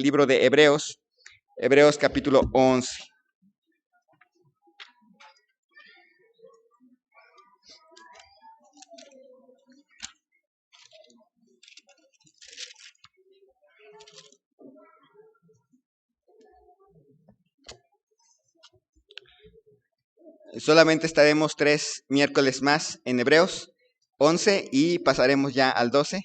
Libro de Hebreos, Hebreos capítulo 11. Solamente estaremos 3 miércoles más en Hebreos 11 y pasaremos ya al 12.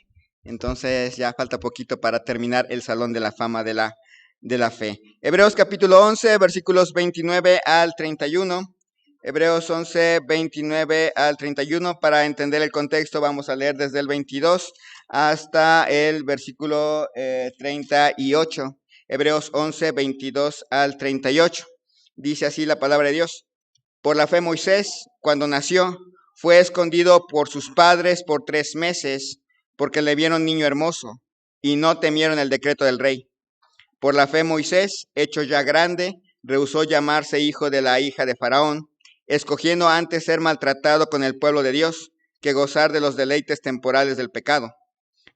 Entonces ya falta poquito para terminar el Salón de la Fama de la Fe. Hebreos capítulo 11, versículos 29 al 31. Hebreos 11, 29 al 31. Para entender el contexto vamos a leer desde el 22 hasta el versículo 38. Hebreos 11, 22 al 38. Dice así la palabra de Dios. Por la fe Moisés, cuando nació, fue escondido por sus padres por 3 meses, porque le vieron niño hermoso, y no temieron el decreto del rey. Por la fe Moisés, hecho ya grande, rehusó llamarse hijo de la hija de Faraón, escogiendo antes ser maltratado con el pueblo de Dios, que gozar de los deleites temporales del pecado,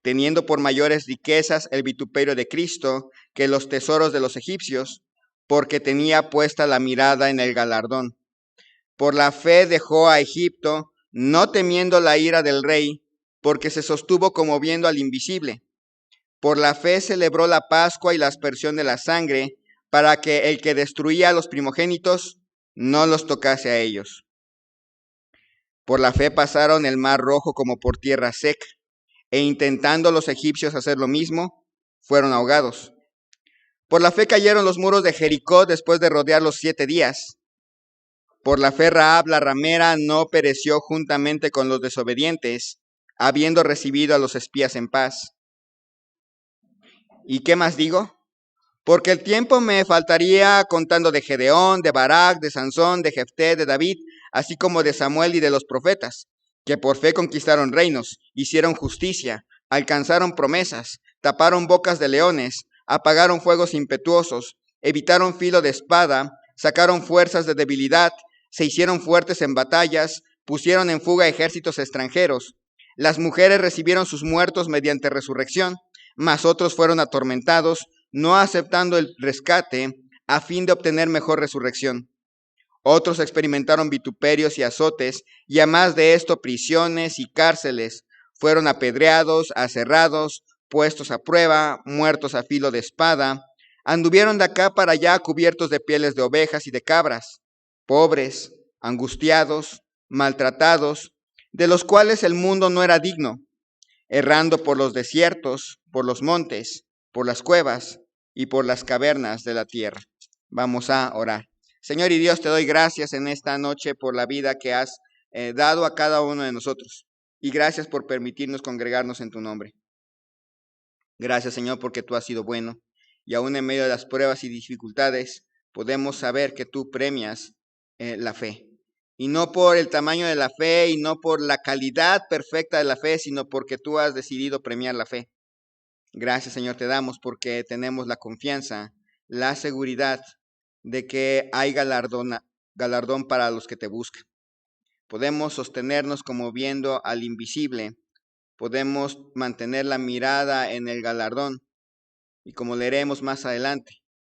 teniendo por mayores riquezas el vituperio de Cristo que los tesoros de los egipcios, porque tenía puesta la mirada en el galardón. Por la fe dejó a Egipto, no temiendo la ira del rey, porque se sostuvo como viendo al invisible. Por la fe celebró la Pascua y la aspersión de la sangre, para que el que destruía a los primogénitos no los tocase a ellos. Por la fe pasaron el mar rojo como por tierra seca, e intentando los egipcios hacer lo mismo, fueron ahogados. Por la fe cayeron los muros de Jericó después de rodearlos 7 días. Por la fe Rahab la ramera no pereció juntamente con los desobedientes, habiendo recibido a los espías en paz. ¿Y qué más digo? Porque el tiempo me faltaría contando de Gedeón, de Barak, de Sansón, de Jefté, de David, así como de Samuel y de los profetas, que por fe conquistaron reinos, hicieron justicia, alcanzaron promesas, taparon bocas de leones, apagaron fuegos impetuosos, evitaron filo de espada, sacaron fuerzas de debilidad, se hicieron fuertes en batallas, pusieron en fuga ejércitos extranjeros. Las mujeres recibieron sus muertos mediante resurrección, mas otros fueron atormentados, no aceptando el rescate a fin de obtener mejor resurrección. Otros experimentaron vituperios y azotes, y a más de esto prisiones y cárceles. Fueron apedreados, aserrados, puestos a prueba, muertos a filo de espada. Anduvieron de acá para allá cubiertos de pieles de ovejas y de cabras, pobres, angustiados, maltratados, de los cuales el mundo no era digno, errando por los desiertos, por los montes, por las cuevas y por las cavernas de la tierra. Vamos a orar. Señor y Dios, te doy gracias en esta noche por la vida que has dado a cada uno de nosotros. Y gracias por permitirnos congregarnos en tu nombre. Gracias, Señor, porque tú has sido bueno. Y aún en medio de las pruebas y dificultades, podemos saber que tú premias la fe. Y no por el tamaño de la fe y no por la calidad perfecta de la fe, sino porque tú has decidido premiar la fe. Gracias, Señor, te damos porque tenemos la confianza, la seguridad de que hay galardón para los que te buscan. Podemos sostenernos como viendo al invisible, podemos mantener la mirada en el galardón y como leeremos más adelante,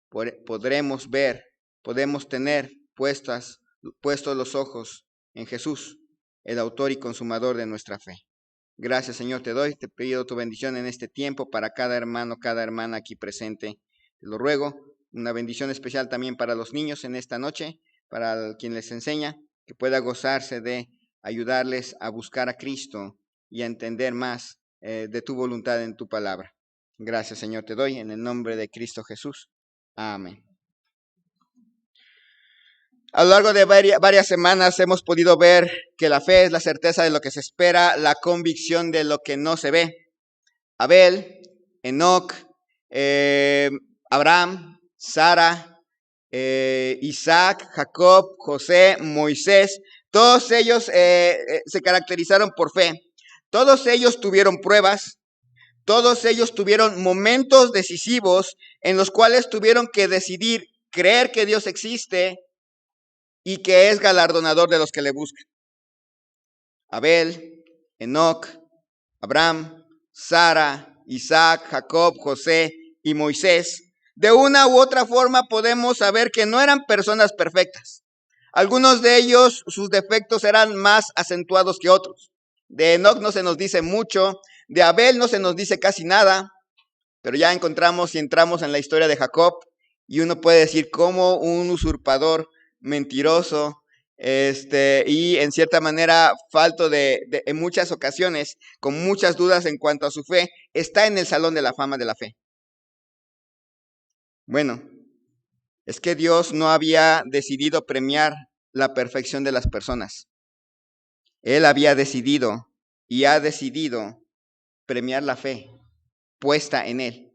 podremos ver, podemos tener puestos los ojos en Jesús, el autor y consumador de nuestra fe. Gracias, Señor, te doy, te pido tu bendición en este tiempo para cada hermano, cada hermana aquí presente. Te lo ruego, una bendición especial también para los niños en esta noche, para quien les enseña, que pueda gozarse de ayudarles a buscar a Cristo y a entender más de tu voluntad en tu palabra. Gracias, Señor, te doy en el nombre de Cristo Jesús. Amén. A lo largo de varias semanas hemos podido ver que la fe es la certeza de lo que se espera, la convicción de lo que no se ve. Abel, Enoc, Abraham, Sara, Isaac, Jacob, José, Moisés, todos ellos se caracterizaron por fe. Todos ellos tuvieron pruebas, todos ellos tuvieron momentos decisivos en los cuales tuvieron que decidir creer que Dios existe y que es galardonador de los que le buscan. Abel, Enoc, Abraham, Sara, Isaac, Jacob, José y Moisés de una u otra forma podemos saber que no eran personas perfectas. Algunos de ellos, sus defectos eran más acentuados que otros. De Enoc no se nos dice mucho, de Abel no se nos dice casi nada, pero ya encontramos y entramos en la historia de Jacob y uno puede decir cómo un usurpador mentiroso y en cierta manera falto en muchas ocasiones, con muchas dudas en cuanto a su fe, está en el salón de la fama de la fe. Bueno, es que Dios no había decidido premiar la perfección de las personas. Él había decidido y ha decidido premiar la fe puesta en él.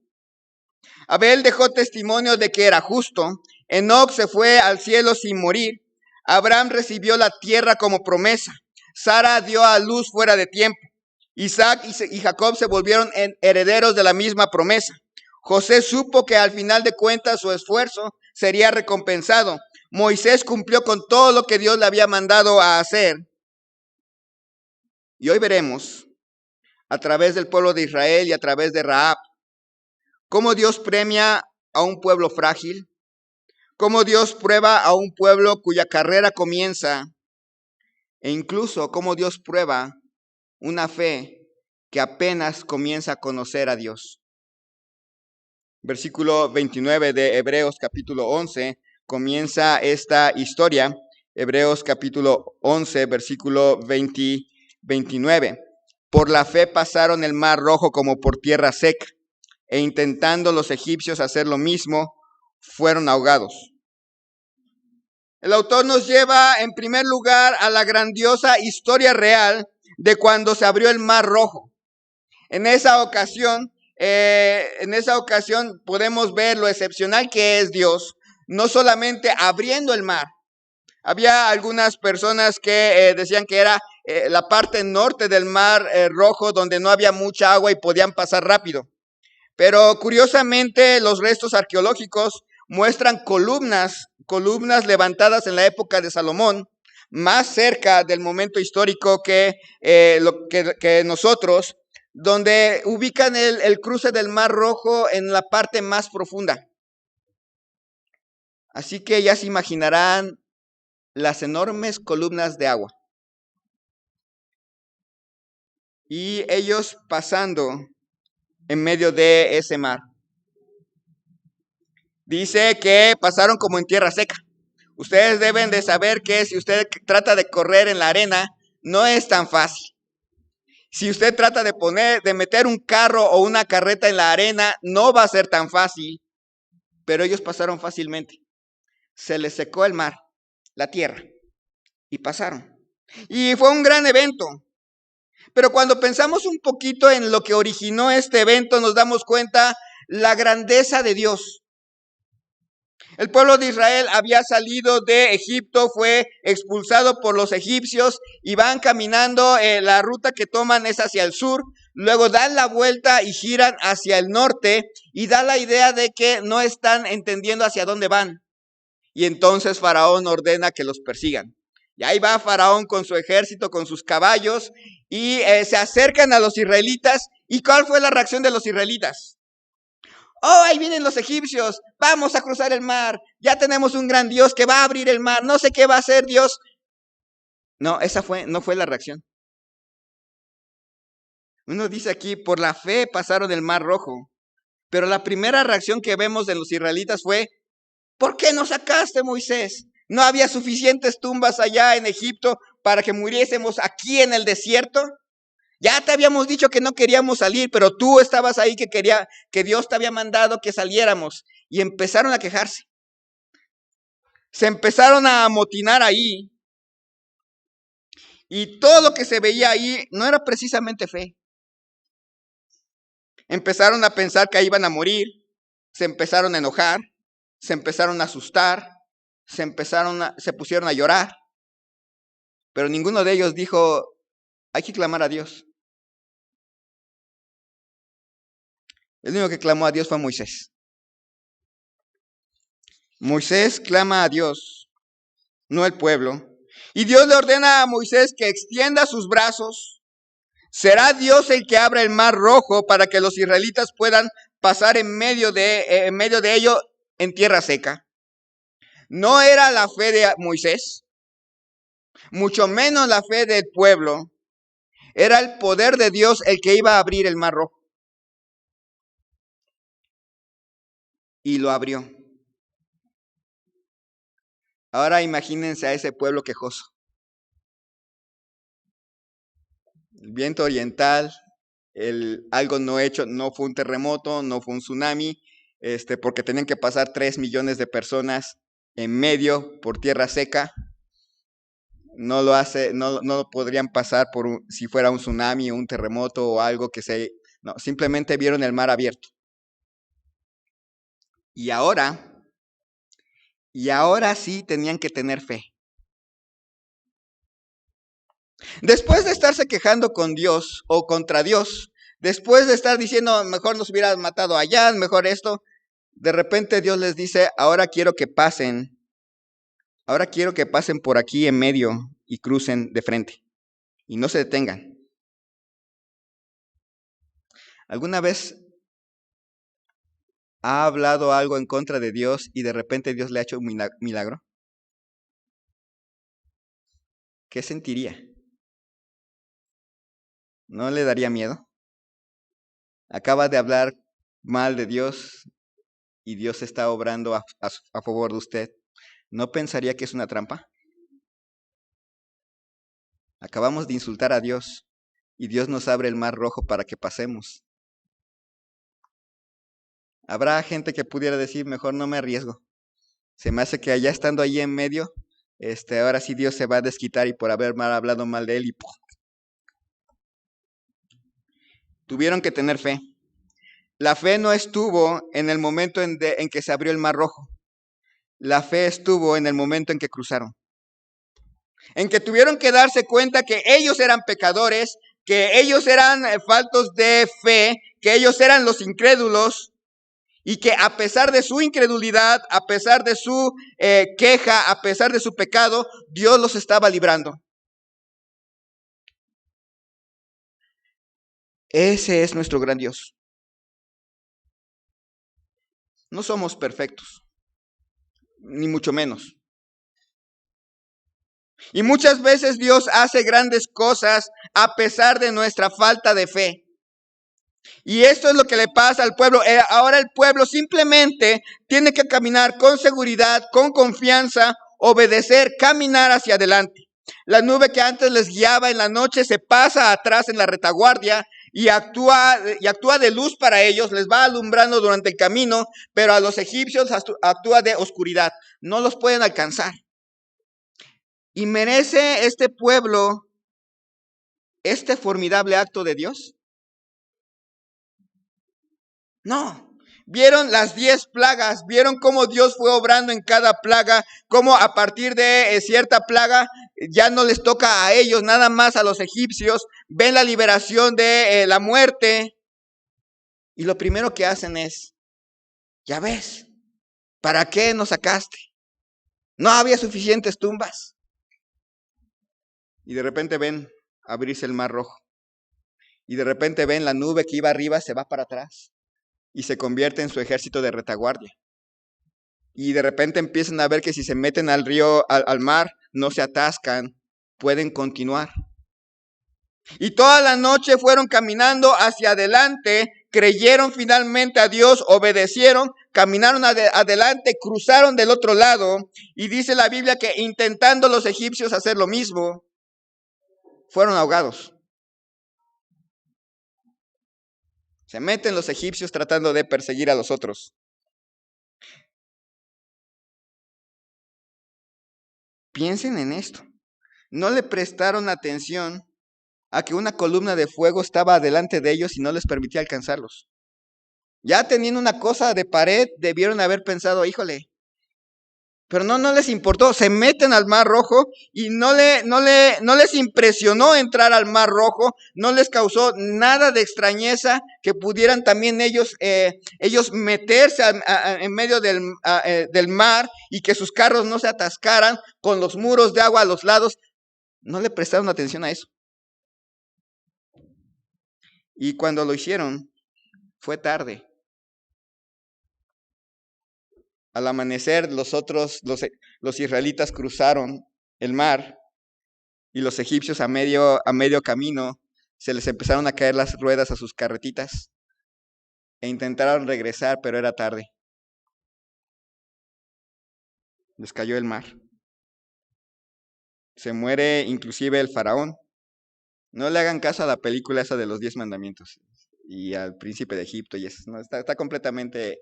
Abel dejó testimonio de que era justo. Enoc se fue al cielo sin morir. Abraham recibió la tierra como promesa. Sara dio a luz fuera de tiempo. Isaac y Jacob se volvieron herederos de la misma promesa. José supo que al final de cuentas su esfuerzo sería recompensado. Moisés cumplió con todo lo que Dios le había mandado a hacer. Y hoy veremos, a través del pueblo de Israel y a través de Rahab, cómo Dios premia a un pueblo frágil, cómo Dios prueba a un pueblo cuya carrera comienza, e incluso cómo Dios prueba una fe que apenas comienza a conocer a Dios. Versículo 29 de Hebreos capítulo 11 comienza esta historia. Hebreos capítulo 11, versículo 29. Por la fe pasaron el mar rojo como por tierra seca, e intentando los egipcios hacer lo mismo, fueron ahogados. El autor nos lleva en primer lugar a la grandiosa historia real de cuando se abrió el mar rojo. En esa ocasión podemos ver lo excepcional que es Dios, no solamente abriendo el mar. Había algunas personas que decían que era la parte norte del mar rojo donde no había mucha agua y podían pasar rápido. Pero curiosamente los restos arqueológicos muestran columnas levantadas en la época de Salomón, más cerca del momento histórico que nosotros, donde ubican el cruce del Mar Rojo en la parte más profunda. Así que ya se imaginarán las enormes columnas de agua. Y ellos pasando en medio de ese mar. Dice que pasaron como en tierra seca. Ustedes deben de saber que si usted trata de correr en la arena, no es tan fácil. Si usted trata de meter un carro o una carreta en la arena, no va a ser tan fácil. Pero ellos pasaron fácilmente. Se les secó el mar, la tierra, y pasaron. Y fue un gran evento. Pero cuando pensamos un poquito en lo que originó este evento, nos damos cuenta la grandeza de Dios. El pueblo de Israel había salido de Egipto, fue expulsado por los egipcios y van caminando, la ruta que toman es hacia el sur, luego dan la vuelta y giran hacia el norte y da la idea de que no están entendiendo hacia dónde van. Y entonces Faraón ordena que los persigan. Y ahí va Faraón con su ejército, con sus caballos y se acercan a los israelitas. ¿Y cuál fue la reacción de los israelitas? Oh, ahí vienen los egipcios, vamos a cruzar el mar, ya tenemos un gran Dios que va a abrir el mar, no sé qué va a hacer Dios. No, no fue la reacción. Uno dice aquí, por la fe pasaron el mar rojo, pero la primera reacción que vemos de los israelitas fue, ¿por qué nos sacaste, Moisés? ¿No había suficientes tumbas allá en Egipto para que muriésemos aquí en el desierto? Ya te habíamos dicho que no queríamos salir, pero tú estabas ahí que Dios te había mandado que saliéramos. Y empezaron a quejarse. Se empezaron a amotinar ahí. Y todo lo que se veía ahí no era precisamente fe. Empezaron a pensar que iban a morir. Se empezaron a enojar. Se empezaron a asustar. Se pusieron a llorar. Pero ninguno de ellos dijo, hay que clamar a Dios. El único que clamó a Dios fue Moisés. Moisés clama a Dios, no el pueblo. Y Dios le ordena a Moisés que extienda sus brazos. Será Dios el que abra el mar rojo para que los israelitas puedan pasar en medio de ello en tierra seca. No era la fe de Moisés, mucho menos la fe del pueblo. Era el poder de Dios el que iba a abrir el mar rojo. Y lo abrió. Ahora imagínense a ese pueblo quejoso. El viento oriental, algo no hecho, no fue un terremoto, no fue un tsunami, porque tenían que pasar 3 millones de personas en medio por tierra seca. No lo podrían pasar si fuera un tsunami o un terremoto o algo no, simplemente vieron el mar abierto. Y ahora sí tenían que tener fe. Después de estarse quejando con Dios o contra Dios, después de estar diciendo, mejor nos hubieras matado allá, mejor esto, de repente Dios les dice, ahora quiero que pasen por aquí en medio y crucen de frente y no se detengan. ¿Alguna vez ha hablado algo en contra de Dios y de repente Dios le ha hecho un milagro? ¿Qué sentiría? ¿No le daría miedo? Acaba de hablar mal de Dios y Dios está obrando a favor de usted. ¿No pensaría que es una trampa? Acabamos de insultar a Dios y Dios nos abre el mar rojo para que pasemos. Habrá gente que pudiera decir, mejor no me arriesgo. Se me hace que allá estando ahí en medio, ahora sí Dios se va a desquitar y por haber hablado mal de él y ¡pum! Tuvieron que tener fe. La fe no estuvo en el momento en que se abrió el mar rojo. La fe estuvo en el momento en que cruzaron. En que tuvieron que darse cuenta que ellos eran pecadores, que ellos eran faltos de fe, que ellos eran los incrédulos y que a pesar de su incredulidad, a pesar de su queja, a pesar de su pecado, Dios los estaba librando. Ese es nuestro gran Dios. No somos perfectos, ni mucho menos. Y muchas veces Dios hace grandes cosas a pesar de nuestra falta de fe. Y esto es lo que le pasa al pueblo. Ahora el pueblo simplemente tiene que caminar con seguridad, con confianza, obedecer, caminar hacia adelante. La nube que antes les guiaba en la noche se pasa atrás en la retaguardia y actúa de luz para ellos, les va alumbrando durante el camino, pero a los egipcios actúa de oscuridad. No los pueden alcanzar. ¿Y merece este pueblo este formidable acto de Dios? No. Vieron las 10 plagas, vieron cómo Dios fue obrando en cada plaga, cómo a partir de cierta plaga ya no les toca a ellos, nada más a los egipcios. Ven la liberación de la muerte. Y lo primero que hacen es, ya ves, ¿para qué nos sacaste? No había suficientes tumbas. Y de repente ven abrirse el mar rojo. Y de repente ven la nube que iba arriba se va para atrás y se convierte en su ejército de retaguardia. Y de repente empiezan a ver que si se meten al río, al mar, no se atascan, pueden continuar. Y toda la noche fueron caminando hacia adelante, creyeron finalmente a Dios, obedecieron, caminaron adelante, cruzaron del otro lado. Y dice la Biblia que intentando los egipcios hacer lo mismo, fueron ahogados. Se meten los egipcios tratando de perseguir a los otros. Piensen en esto. No le prestaron atención a que una columna de fuego estaba delante de ellos y no les permitía alcanzarlos. Ya teniendo una cosa de pared, debieron haber pensado, híjole, pero no les importó, se meten al Mar Rojo y no les impresionó entrar al Mar Rojo, no les causó nada de extrañeza que pudieran también ellos meterse en medio del mar y que sus carros no se atascaran con los muros de agua a los lados. No le prestaron atención a eso. Y cuando lo hicieron, fue tarde. Al amanecer, los israelitas cruzaron el mar y los egipcios a medio camino se les empezaron a caer las ruedas a sus carretitas e intentaron regresar, pero era tarde. Les cayó el mar. Se muere inclusive el faraón. No le hagan caso a la película esa de los 10 mandamientos y al príncipe de Egipto y eso. No, está completamente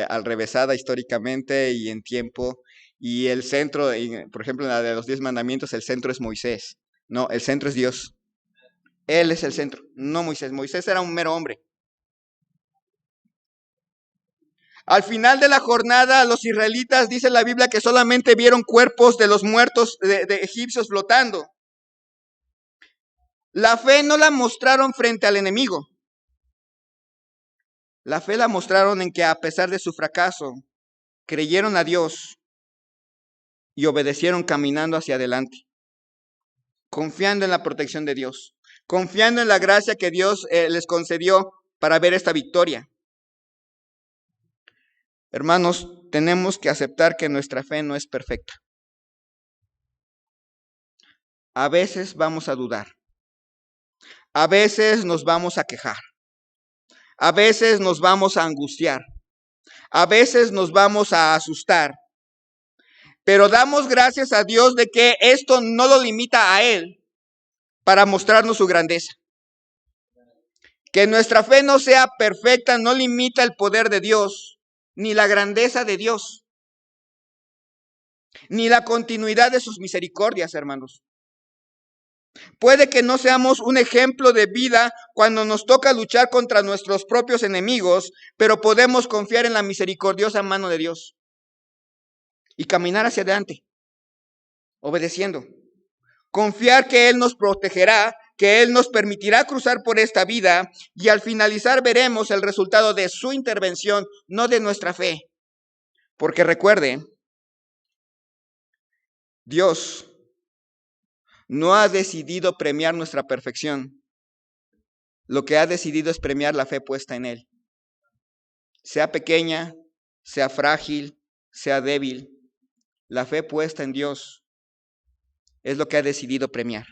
alrevesada históricamente y en tiempo. Y el centro, por ejemplo, en la de los 10 mandamientos, el centro es Moisés. No, el centro es Dios. Él es el centro, no Moisés. Moisés era un mero hombre. Al final de la jornada, los israelitas, dice la Biblia, que solamente vieron cuerpos de los muertos de egipcios flotando. La fe no la mostraron frente al enemigo. La fe la mostraron en que a pesar de su fracaso, creyeron a Dios y obedecieron caminando hacia adelante, confiando en la protección de Dios, confiando en la gracia que Dios les concedió para ver esta victoria. Hermanos, tenemos que aceptar que nuestra fe no es perfecta. A veces vamos a dudar. A veces nos vamos a quejar. A veces nos vamos a angustiar. A veces nos vamos a asustar. Pero damos gracias a Dios de que esto no lo limita a Él para mostrarnos su grandeza. Que nuestra fe no sea perfecta no limita el poder de Dios, ni la grandeza de Dios, ni la continuidad de sus misericordias, hermanos. Puede que no seamos un ejemplo de vida cuando nos toca luchar contra nuestros propios enemigos, pero podemos confiar en la misericordiosa mano de Dios y caminar hacia adelante, obedeciendo. Confiar que Él nos protegerá, que Él nos permitirá cruzar por esta vida y al finalizar veremos el resultado de su intervención, no de nuestra fe. Porque recuerde, Dios no ha decidido premiar nuestra perfección. Lo que ha decidido es premiar la fe puesta en Él. Sea pequeña, sea frágil, sea débil, la fe puesta en Dios es lo que ha decidido premiar.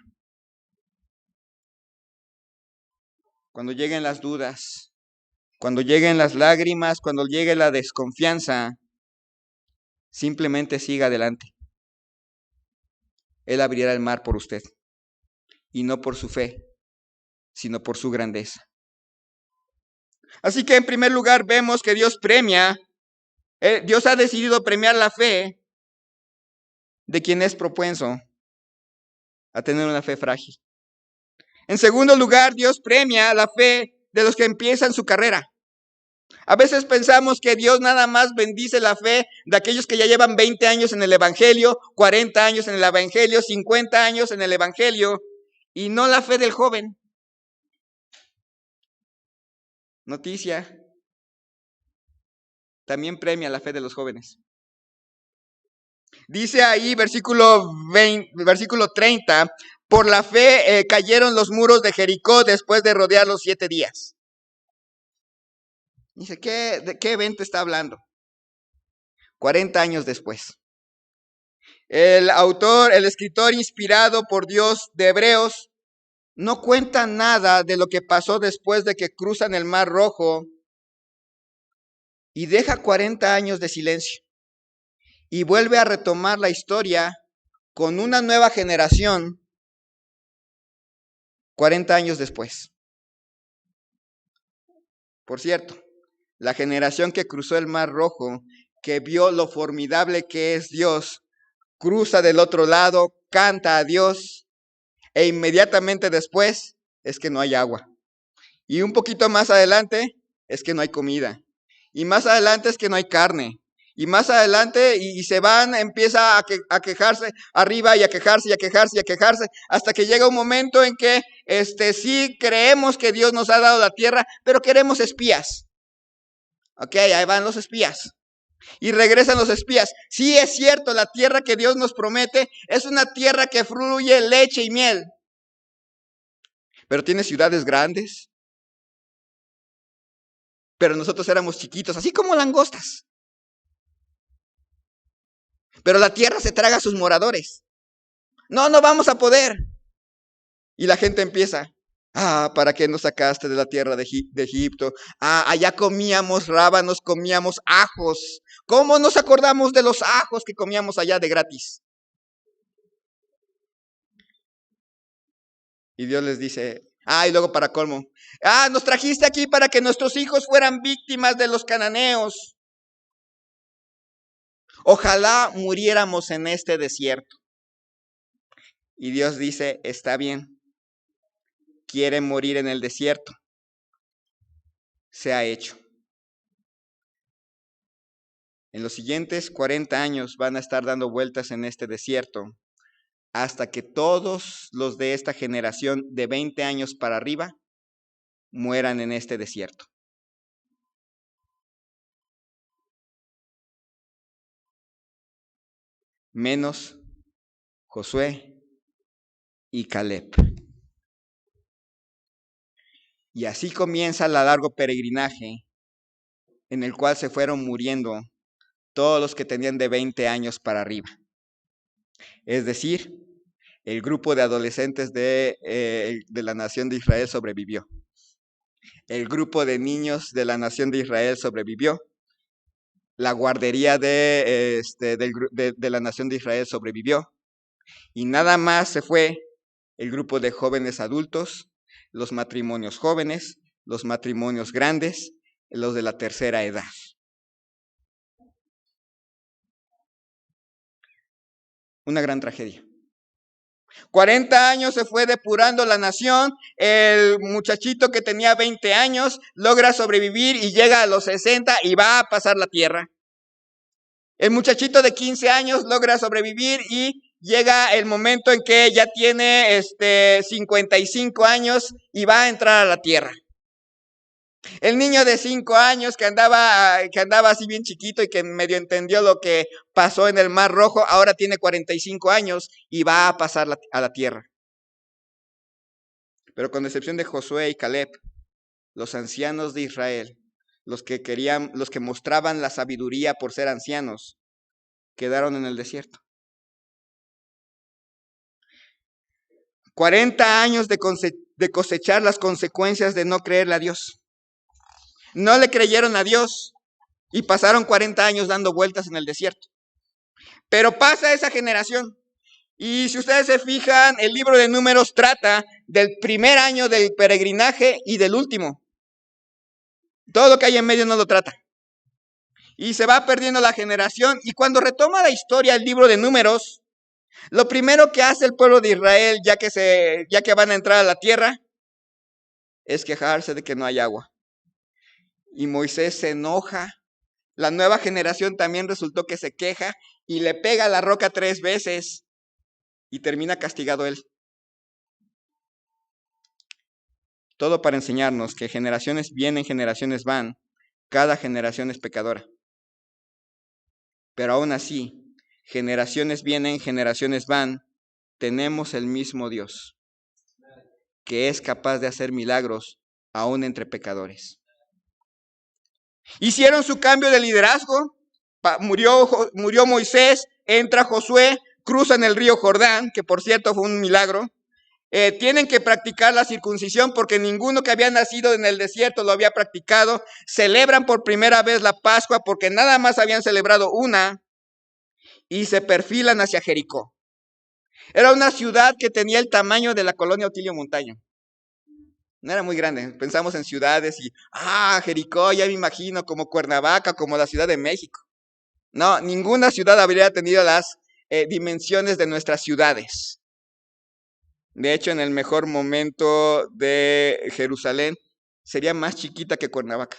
Cuando lleguen las dudas, cuando lleguen las lágrimas, cuando llegue la desconfianza, simplemente siga adelante. Él abrirá el mar por usted, y no por su fe, sino por su grandeza. Así que en primer lugar vemos que Dios Dios ha decidido premiar la fe de quien es propenso a tener una fe frágil. En segundo lugar, Dios premia la fe de los que empiezan su carrera. A veces pensamos que Dios nada más bendice la fe de aquellos que ya llevan 20 años en el Evangelio, 40 años en el Evangelio, 50 años en el Evangelio, y no la fe del joven. Noticia, también premia la fe de los jóvenes. Dice ahí, versículo 30, por la fe cayeron los muros de Jericó después de rodearlos 7 días. Dice, ¿de qué evento está hablando? 40 años después. El escritor inspirado por Dios de Hebreos, no cuenta nada de lo que pasó después de que cruzan el Mar Rojo y deja 40 años de silencio. Y vuelve a retomar la historia con una nueva generación 40 años después. Por cierto, la generación que cruzó el Mar Rojo, que vio lo formidable que es Dios, cruza del otro lado, canta a Dios, e inmediatamente después es que no hay agua. Y un poquito más adelante es que no hay comida. Y más adelante es que no hay carne. Y más adelante, y se van, empieza a quejarse arriba y a quejarse y a quejarse y a quejarse, hasta que llega un momento en que sí creemos que Dios nos ha dado la tierra, pero queremos espías. Ok, ahí van los espías. Y regresan los espías. Sí, es cierto, la tierra que Dios nos promete es una tierra que fluye leche y miel. Pero tiene ciudades grandes. Pero nosotros éramos chiquitos, así como langostas. pero la tierra se traga a sus moradores. No vamos a poder. Y la gente empieza, ¿para qué nos sacaste de la tierra de Egipto? Allá comíamos rábanos, comíamos ajos. ¿Cómo nos acordamos de los ajos que comíamos allá de gratis? Y Dios les dice, y luego para colmo, nos trajiste aquí para que nuestros hijos fueran víctimas de los cananeos. Ojalá muriéramos en este desierto. Y Dios dice, está bien, quieren morir en el desierto. Se ha hecho. En los siguientes 40 años van a estar dando vueltas en este desierto hasta que todos los de esta generación de 20 años para arriba mueran en este desierto. Menos Josué y Caleb. Y así comienza el largo peregrinaje en el cual se fueron muriendo todos los que tenían de 20 años para arriba. Es decir, el grupo de adolescentes de la nación de Israel sobrevivió. El grupo de niños de la nación de Israel sobrevivió. La guardería de la nación de Israel sobrevivió. Y nada más se fue el grupo de jóvenes adultos, los matrimonios jóvenes, los matrimonios grandes, los de la tercera edad. Una gran tragedia. 40 años se fue depurando la nación. El muchachito que tenía 20 años logra sobrevivir y llega a los 60 y va a pasar la tierra. El muchachito de 15 años logra sobrevivir y llega el momento en que ya tiene 55 años y va a entrar a la tierra. El niño de 5 años que andaba así bien chiquito y que medio entendió lo que pasó en el Mar Rojo, ahora tiene 45 años y va a pasar a la tierra. Pero con excepción de Josué y Caleb, los ancianos de Israel, los que mostraban la sabiduría por ser ancianos, quedaron en el desierto. 40 años de cosechar las consecuencias de no creerle a Dios. No le creyeron a Dios y pasaron 40 años dando vueltas en el desierto. Pero pasa esa generación. Y si ustedes se fijan, el libro de Números trata del primer año del peregrinaje y del último. Todo lo que hay en medio no lo trata. Y se va perdiendo la generación. Y cuando retoma la historia el libro de Números, lo primero que hace el pueblo de Israel, ya que van a entrar a la tierra, es quejarse de que no hay agua. Y Moisés se enoja. La nueva generación también resultó que se queja y le pega a la roca 3 veces y termina castigado él. Todo para enseñarnos que generaciones vienen, generaciones van. Cada generación es pecadora. Pero aún así, generaciones vienen, generaciones van. Tenemos el mismo Dios, que es capaz de hacer milagros aún entre pecadores. Hicieron su cambio de liderazgo. Murió Moisés, entra Josué, cruzan el río Jordán, que por cierto fue un milagro. Tienen que practicar la circuncisión porque ninguno que había nacido en el desierto lo había practicado. Celebran por primera vez la Pascua porque nada más habían celebrado una. Y se perfilan hacia Jericó. Era una ciudad que tenía el tamaño de la colonia Otilio Montaño. No era muy grande. Pensamos en ciudades y, Jericó, ya me imagino, como Cuernavaca, como la Ciudad de México. No, ninguna ciudad habría tenido las dimensiones de nuestras ciudades. De hecho, en el mejor momento de Jerusalén, sería más chiquita que Cuernavaca.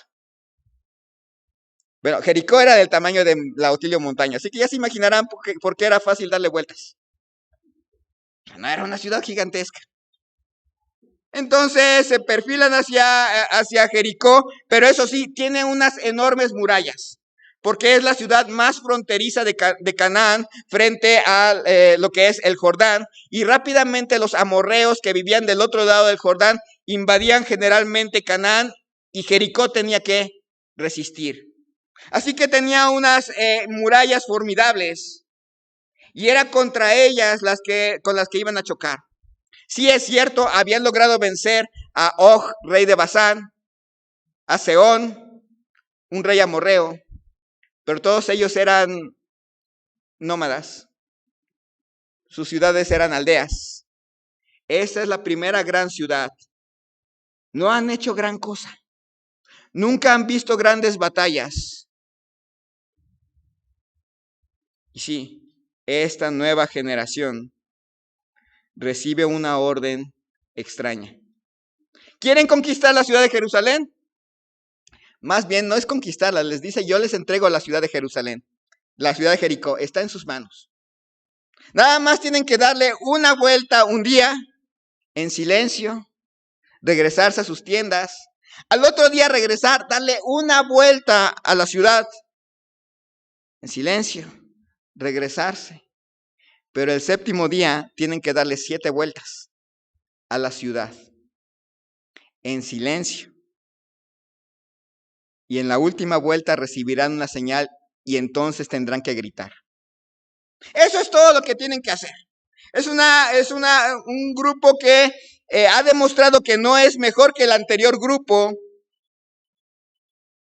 Bueno, Jericó era del tamaño de la Otilio Montaña, así que ya se imaginarán por qué era fácil darle vueltas. No era una ciudad gigantesca. Entonces se perfilan hacia Jericó, pero eso sí, tiene unas enormes murallas, porque es la ciudad más fronteriza de Canaán frente a lo que es el Jordán, y rápidamente los amorreos que vivían del otro lado del Jordán invadían generalmente Canaán, y Jericó tenía que resistir. Así que tenía unas murallas formidables, y era contra ellas con las que iban a chocar. Sí es cierto, habían logrado vencer a Og, rey de Basán, a Sehón, un rey amorreo, pero todos ellos eran nómadas. Sus ciudades eran aldeas. Esa es la primera gran ciudad. No han hecho gran cosa. Nunca han visto grandes batallas. Y sí, esta nueva generación recibe una orden extraña. ¿Quieren conquistar la ciudad de Jerusalén? Más bien, no es conquistarla, les dice, yo les entrego la ciudad de Jerusalén. La ciudad de Jericó está en sus manos. Nada más tienen que darle una vuelta un día, en silencio, regresarse a sus tiendas. Al otro día regresar, darle una vuelta a la ciudad, en silencio, regresarse. Pero el séptimo día tienen que darle 7 vueltas a la ciudad, en silencio. Y en la última vuelta recibirán una señal y entonces tendrán que gritar. Eso es todo lo que tienen que hacer. Es un grupo que ha demostrado que no es mejor que el anterior grupo,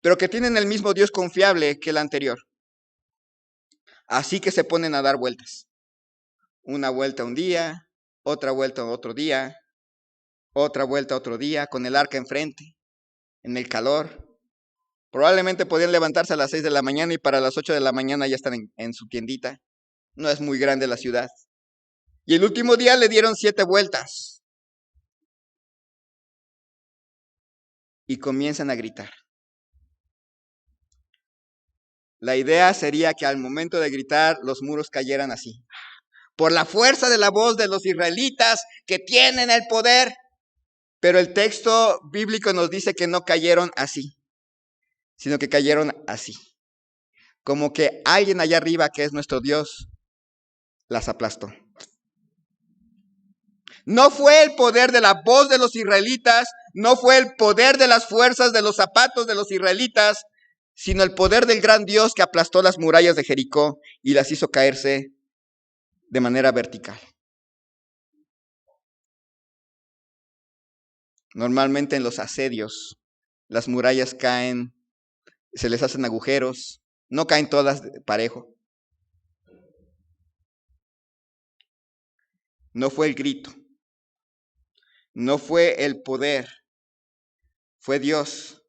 pero que tienen el mismo Dios confiable que el anterior. Así que se ponen a dar vueltas. Una vuelta un día, otra vuelta otro día, otra vuelta otro día, con el arca enfrente, en el calor. Probablemente podían levantarse a las 6 de la mañana y para las 8 de la mañana ya están en su tiendita. No es muy grande la ciudad. Y el último día le dieron 7 vueltas. Y comienzan a gritar. La idea sería que al momento de gritar los muros cayeran así. Por la fuerza de la voz de los israelitas que tienen el poder. Pero el texto bíblico nos dice que no cayeron así, sino que cayeron así. Como que alguien allá arriba, que es nuestro Dios, las aplastó. No fue el poder de la voz de los israelitas, no fue el poder de las fuerzas de los zapatos de los israelitas, sino el poder del gran Dios que aplastó las murallas de Jericó y las hizo caerse de manera vertical. Normalmente en los asedios, las murallas caen, se les hacen agujeros, no caen todas parejo. No fue el grito, no fue el poder, fue Dios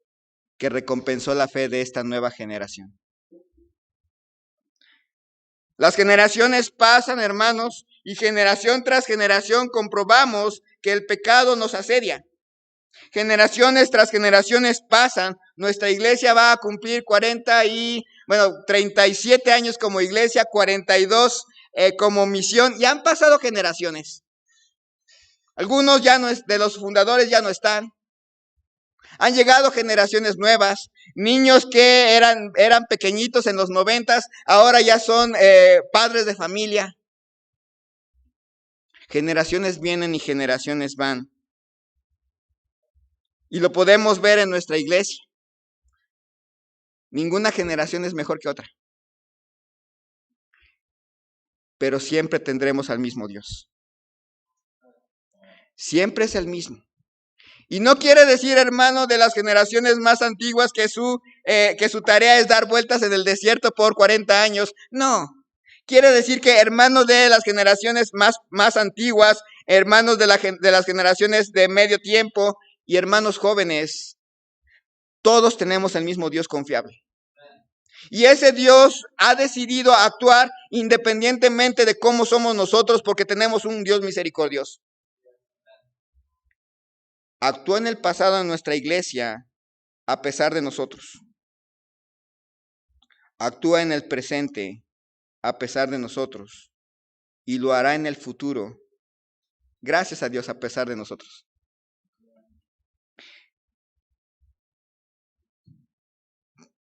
que recompensó la fe de esta nueva generación. Las generaciones pasan, hermanos, y generación tras generación comprobamos que el pecado nos asedia. Generaciones tras generaciones pasan, nuestra iglesia va a cumplir 37 años como iglesia, 42 como misión, y han pasado generaciones. Algunos de los fundadores ya no están. Han llegado generaciones nuevas, niños que eran pequeñitos en los 90, ahora ya son padres de familia. Generaciones vienen y generaciones van. Y lo podemos ver en nuestra iglesia. Ninguna generación es mejor que otra. Pero siempre tendremos al mismo Dios. Siempre es el mismo. Y no quiere decir, hermano, de las generaciones más antiguas que su tarea es dar vueltas en el desierto por 40 años. No. Quiere decir que hermanos de las generaciones más antiguas, hermanos de las generaciones de medio tiempo y hermanos jóvenes, todos tenemos el mismo Dios confiable. Y ese Dios ha decidido actuar independientemente de cómo somos nosotros, porque tenemos un Dios misericordioso. Actuó en el pasado en nuestra iglesia a pesar de nosotros. Actúa en el presente a pesar de nosotros. Y lo hará en el futuro, gracias a Dios, a pesar de nosotros.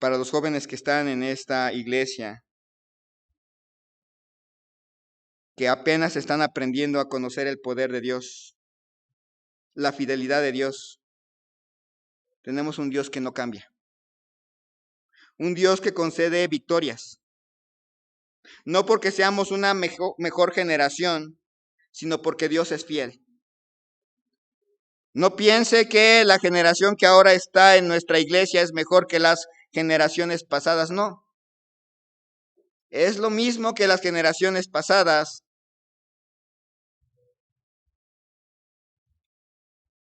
Para los jóvenes que están en esta iglesia, que apenas están aprendiendo a conocer el poder de Dios, la fidelidad de Dios, tenemos un Dios que no cambia. Un Dios que concede victorias. no porque seamos una mejor generación, sino porque Dios es fiel. No piense que la generación que ahora está en nuestra iglesia es mejor que las generaciones pasadas, no. Es lo mismo que las generaciones pasadas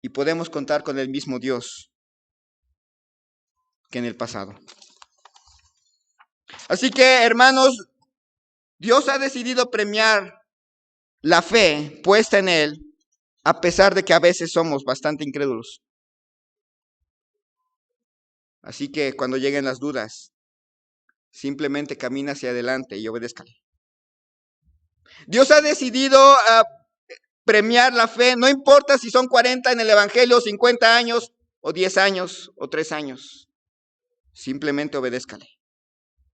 y podemos contar con el mismo Dios que en el pasado. Así que, hermanos, Dios ha decidido premiar la fe puesta en Él, a pesar de que a veces somos bastante incrédulos. Así que cuando lleguen las dudas, simplemente camina hacia adelante y obedézcale. Dios ha decidido premiar la fe, no importa si son 40 en el Evangelio, 50 años, o 10 años, o 3 años. Simplemente obedézcale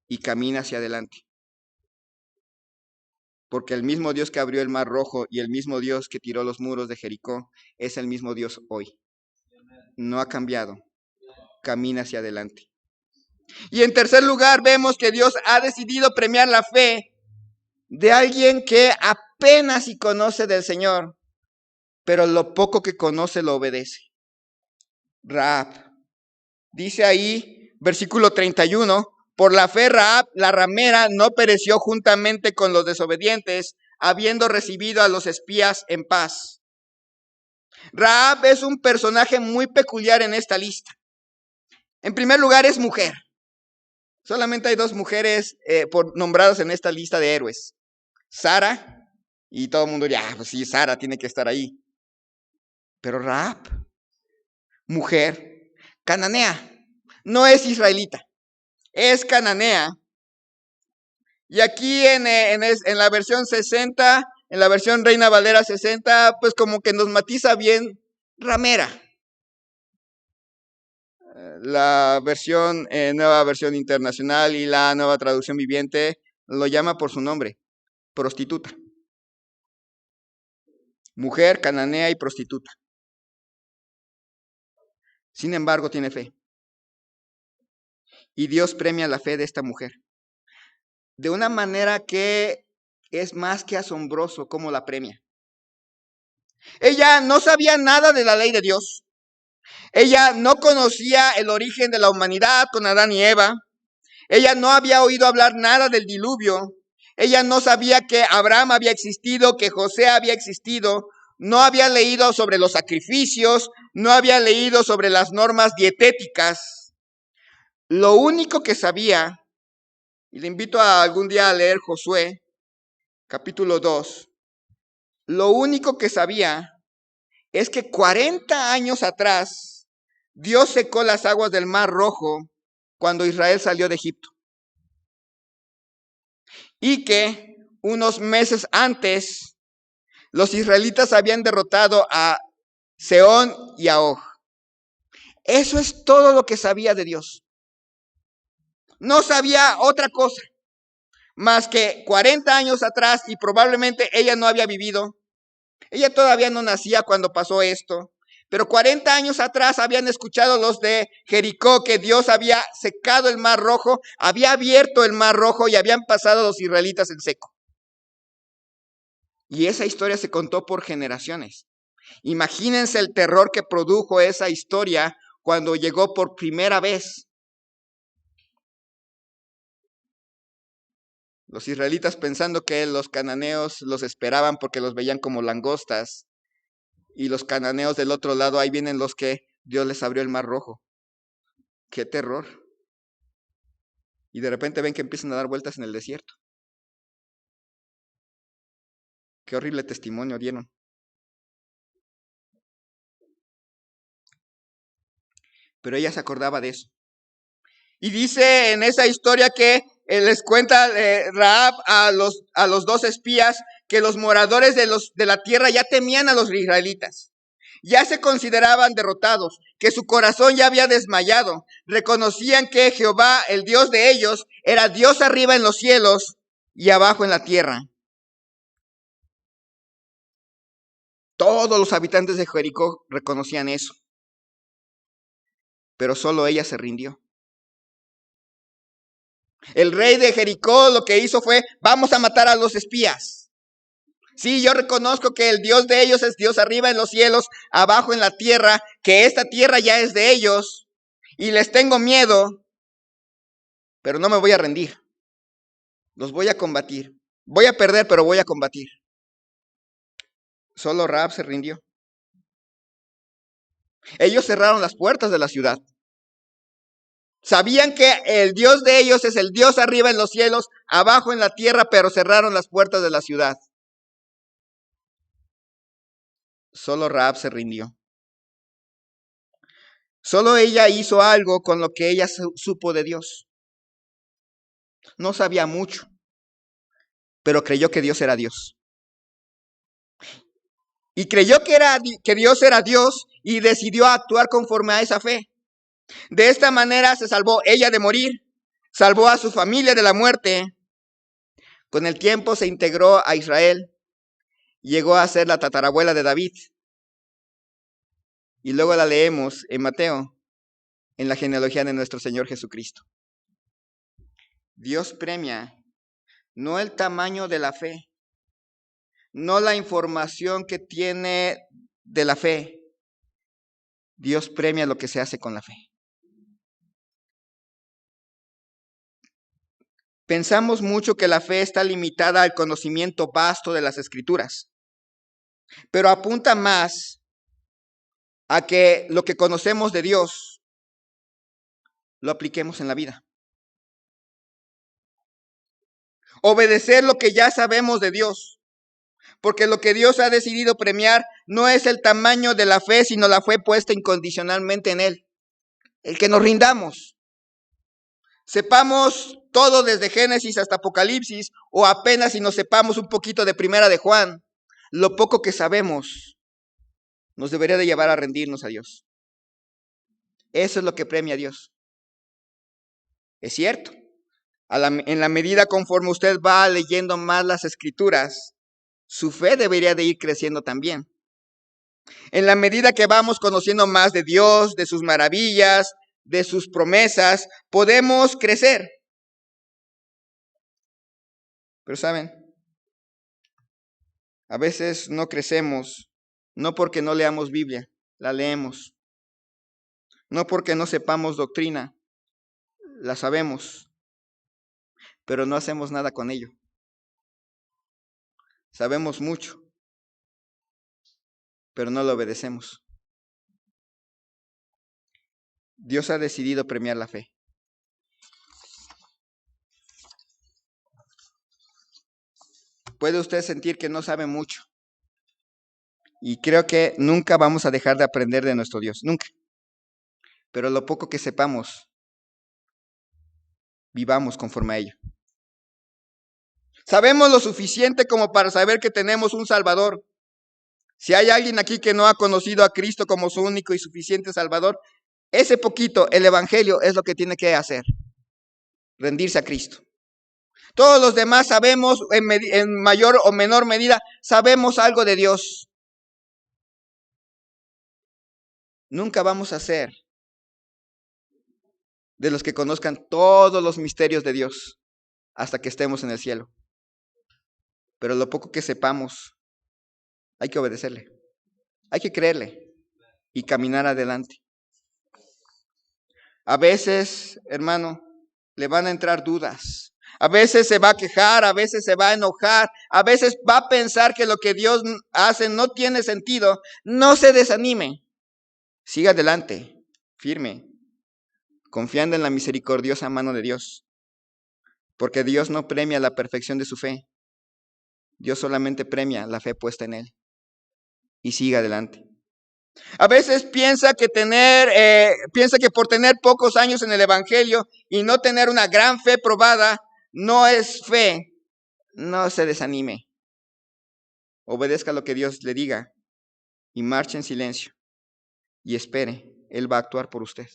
y camina hacia adelante. Porque el mismo Dios que abrió el Mar Rojo y el mismo Dios que tiró los muros de Jericó es el mismo Dios hoy. No ha cambiado. Camina hacia adelante. Y en tercer lugar, vemos que Dios ha decidido premiar la fe de alguien que apenas si conoce del Señor, pero lo poco que conoce lo obedece. Rahab. Dice ahí, versículo 31, por la fe Rahab, la ramera, no pereció juntamente con los desobedientes, habiendo recibido a los espías en paz. Rahab es un personaje muy peculiar en esta lista. En primer lugar, es mujer. Solamente hay 2 mujeres nombradas en esta lista de héroes. Sara, y todo el mundo diría, pues sí, Sara tiene que estar ahí. Pero Rahab, mujer, cananea, no es israelita, es cananea. Y aquí en la versión 60, en la versión Reina Valera 60, pues como que nos matiza bien ramera. La versión, nueva versión internacional y la nueva traducción viviente lo llama por su nombre, prostituta. Mujer, cananea y prostituta. Sin embargo, tiene fe. Y Dios premia la fe de esta mujer. De una manera que es más que asombroso cómo la premia. Ella no sabía nada de la ley de Dios. Ella no conocía el origen de la humanidad con Adán y Eva. Ella no había oído hablar nada del diluvio. Ella no sabía que Abraham había existido, que José había existido. No había leído sobre los sacrificios. No había leído sobre las normas dietéticas. Lo único que sabía, y le invito a algún día a leer Josué, capítulo 2, lo único que sabía es que 40 años atrás Dios secó las aguas del Mar Rojo cuando Israel salió de Egipto. Y que unos meses antes los israelitas habían derrotado a Sehón y a Og. Eso es todo lo que sabía de Dios. No sabía otra cosa más que 40 años atrás, y probablemente ella no había vivido. Ella todavía no nacía cuando pasó esto. Pero 40 años atrás habían escuchado los de Jericó que Dios había secado el Mar Rojo, había abierto el Mar Rojo y habían pasado los israelitas en seco. Y esa historia se contó por generaciones. Imagínense el terror que produjo esa historia cuando llegó por primera vez. Los israelitas pensando que los cananeos los esperaban porque los veían como langostas. Y los cananeos del otro lado, ahí vienen los que Dios les abrió el Mar Rojo. ¡Qué terror! Y de repente ven que empiezan a dar vueltas en el desierto. ¡Qué horrible testimonio dieron! Pero ella se acordaba de eso. Y dice en esa historia que les cuenta Rahab a los 2 espías que los moradores de la tierra ya temían a los israelitas. Ya se consideraban derrotados, que su corazón ya había desmayado. Reconocían que Jehová, el Dios de ellos, era Dios arriba en los cielos y abajo en la tierra. Todos los habitantes de Jericó reconocían eso. Pero solo ella se rindió. El rey de Jericó lo que hizo fue, vamos a matar a los espías. Sí, yo reconozco que el Dios de ellos es Dios arriba en los cielos, abajo en la tierra, que esta tierra ya es de ellos, y les tengo miedo, pero no me voy a rendir. Los voy a combatir. Voy a perder, pero voy a combatir. Solo Rahab se rindió. Ellos cerraron las puertas de la ciudad. Sabían que el Dios de ellos es el Dios arriba en los cielos, abajo en la tierra, pero cerraron las puertas de la ciudad. Solo Rahab se rindió. Solo ella hizo algo con lo que ella supo de Dios. No sabía mucho, pero creyó que Dios era Dios. Y creyó que Dios era Dios y decidió actuar conforme a esa fe. De esta manera se salvó ella de morir, salvó a su familia de la muerte. Con el tiempo se integró a Israel, llegó a ser la tatarabuela de David. Y luego la leemos en Mateo, en la genealogía de nuestro Señor Jesucristo. Dios premia no el tamaño de la fe, no la información que tiene de la fe. Dios premia lo que se hace con la fe. Pensamos mucho que la fe está limitada al conocimiento vasto de las Escrituras, pero apunta más a que lo que conocemos de Dios lo apliquemos en la vida. Obedecer lo que ya sabemos de Dios, porque lo que Dios ha decidido premiar no es el tamaño de la fe, sino la fe puesta incondicionalmente en Él. El que nos rindamos. Sepamos todo desde Génesis hasta Apocalipsis, o apenas si nos sepamos un poquito de Primera de Juan, lo poco que sabemos nos debería de llevar a rendirnos a Dios. Eso es lo que premia a Dios. Es cierto. En la medida conforme usted va leyendo más las Escrituras, su fe debería de ir creciendo también. En la medida que vamos conociendo más de Dios, de sus maravillas, de sus promesas, podemos crecer. Pero saben, a veces no crecemos, no porque no leamos Biblia, la leemos. No porque no sepamos doctrina, la sabemos, pero no hacemos nada con ello. Sabemos mucho, pero no lo obedecemos. Dios ha decidido premiar la fe. Puede usted sentir que no sabe mucho. Y creo que nunca vamos a dejar de aprender de nuestro Dios, nunca. Pero lo poco que sepamos, vivamos conforme a ello. Sabemos lo suficiente como para saber que tenemos un Salvador. Si hay alguien aquí que no ha conocido a Cristo como su único y suficiente Salvador, ese poquito, el Evangelio, es lo que tiene que hacer. Rendirse a Cristo. Todos los demás sabemos, en mayor o menor medida, sabemos algo de Dios. Nunca vamos a ser de los que conozcan todos los misterios de Dios hasta que estemos en el cielo. Pero lo poco que sepamos, hay que obedecerle. Hay que creerle y caminar adelante. A veces, hermano, le van a entrar dudas. A veces se va a quejar, a veces se va a enojar, a veces va a pensar que lo que Dios hace no tiene sentido. No se desanime. Siga adelante, firme, confiando en la misericordiosa mano de Dios. Porque Dios no premia la perfección de su fe. Dios solamente premia la fe puesta en Él. Y siga adelante. A veces piensa que por tener pocos años en el Evangelio y no tener una gran fe probada, no es fe. No se desanime. Obedezca lo que Dios le diga y marche en silencio y espere. Él va a actuar por usted.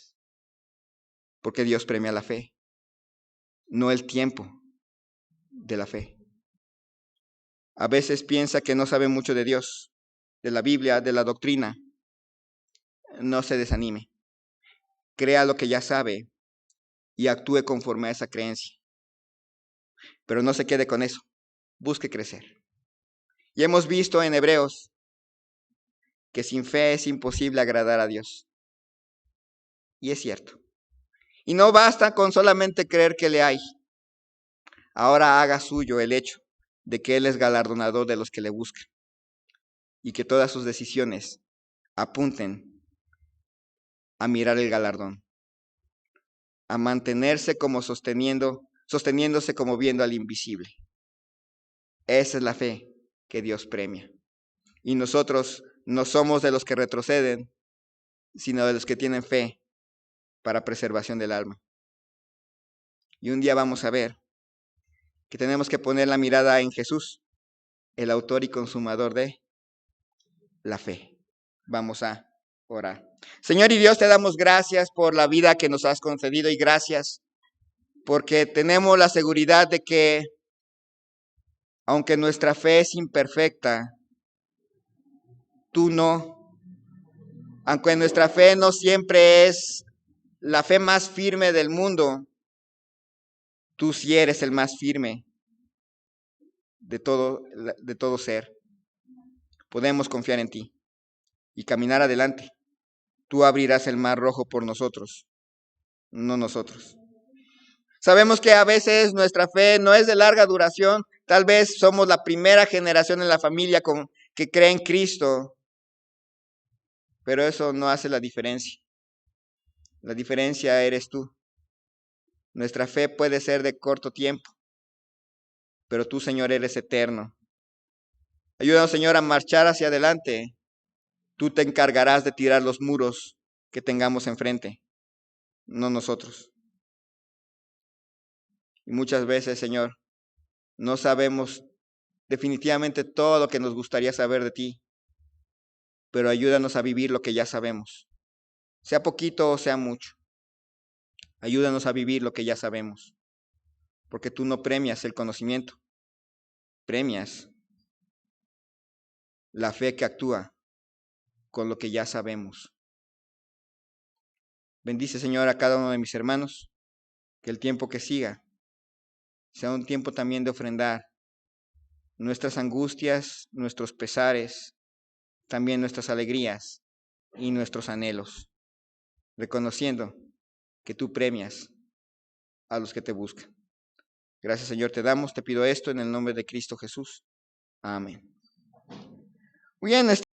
Porque Dios premia la fe, no el tiempo de la fe. A veces piensa que no sabe mucho de Dios, de la Biblia, de la doctrina. No se desanime. Crea lo que ya sabe y actúe conforme a esa creencia. Pero no se quede con eso, busque crecer. Y hemos visto en Hebreos que sin fe es imposible agradar a Dios. Y es cierto. Y no basta con solamente creer que le hay. Ahora haga suyo el hecho de que Él es galardonador de los que le buscan y que todas sus decisiones apunten a mirar el galardón, a mantenerse como sosteniéndose como viendo al invisible. Esa es la fe que Dios premia. Y nosotros no somos de los que retroceden, sino de los que tienen fe para preservación del alma. Y un día vamos a ver que tenemos que poner la mirada en Jesús, el autor y consumador de la fe. Vamos a orar. Señor y Dios, te damos gracias por la vida que nos has concedido y gracias porque tenemos la seguridad de que aunque nuestra fe es imperfecta, tú no. Aunque nuestra fe no siempre es la fe más firme del mundo, tú sí eres el más firme de todo ser. Podemos confiar en ti y caminar adelante. Tú abrirás el mar rojo por nosotros, no nosotros. Sabemos que a veces nuestra fe no es de larga duración. Tal vez somos la primera generación en la familia que cree en Cristo, pero eso no hace la diferencia. La diferencia eres tú. Nuestra fe puede ser de corto tiempo, pero tú, Señor, eres eterno. Ayúdanos, Señor, a marchar hacia adelante. Tú te encargarás de tirar los muros que tengamos enfrente, no nosotros. Y muchas veces, Señor, no sabemos definitivamente todo lo que nos gustaría saber de ti, pero ayúdanos a vivir lo que ya sabemos, sea poquito o sea mucho. Ayúdanos a vivir lo que ya sabemos, porque tú no premias el conocimiento, premias la fe que actúa con lo que ya sabemos. Bendice, Señor, a cada uno de mis hermanos, que el tiempo que siga sea un tiempo también de ofrendar nuestras angustias, nuestros pesares, también nuestras alegrías y nuestros anhelos, reconociendo que tú premias a los que te buscan. Gracias, Señor, te damos, te pido esto en el nombre de Cristo Jesús. Amén. Muy bien.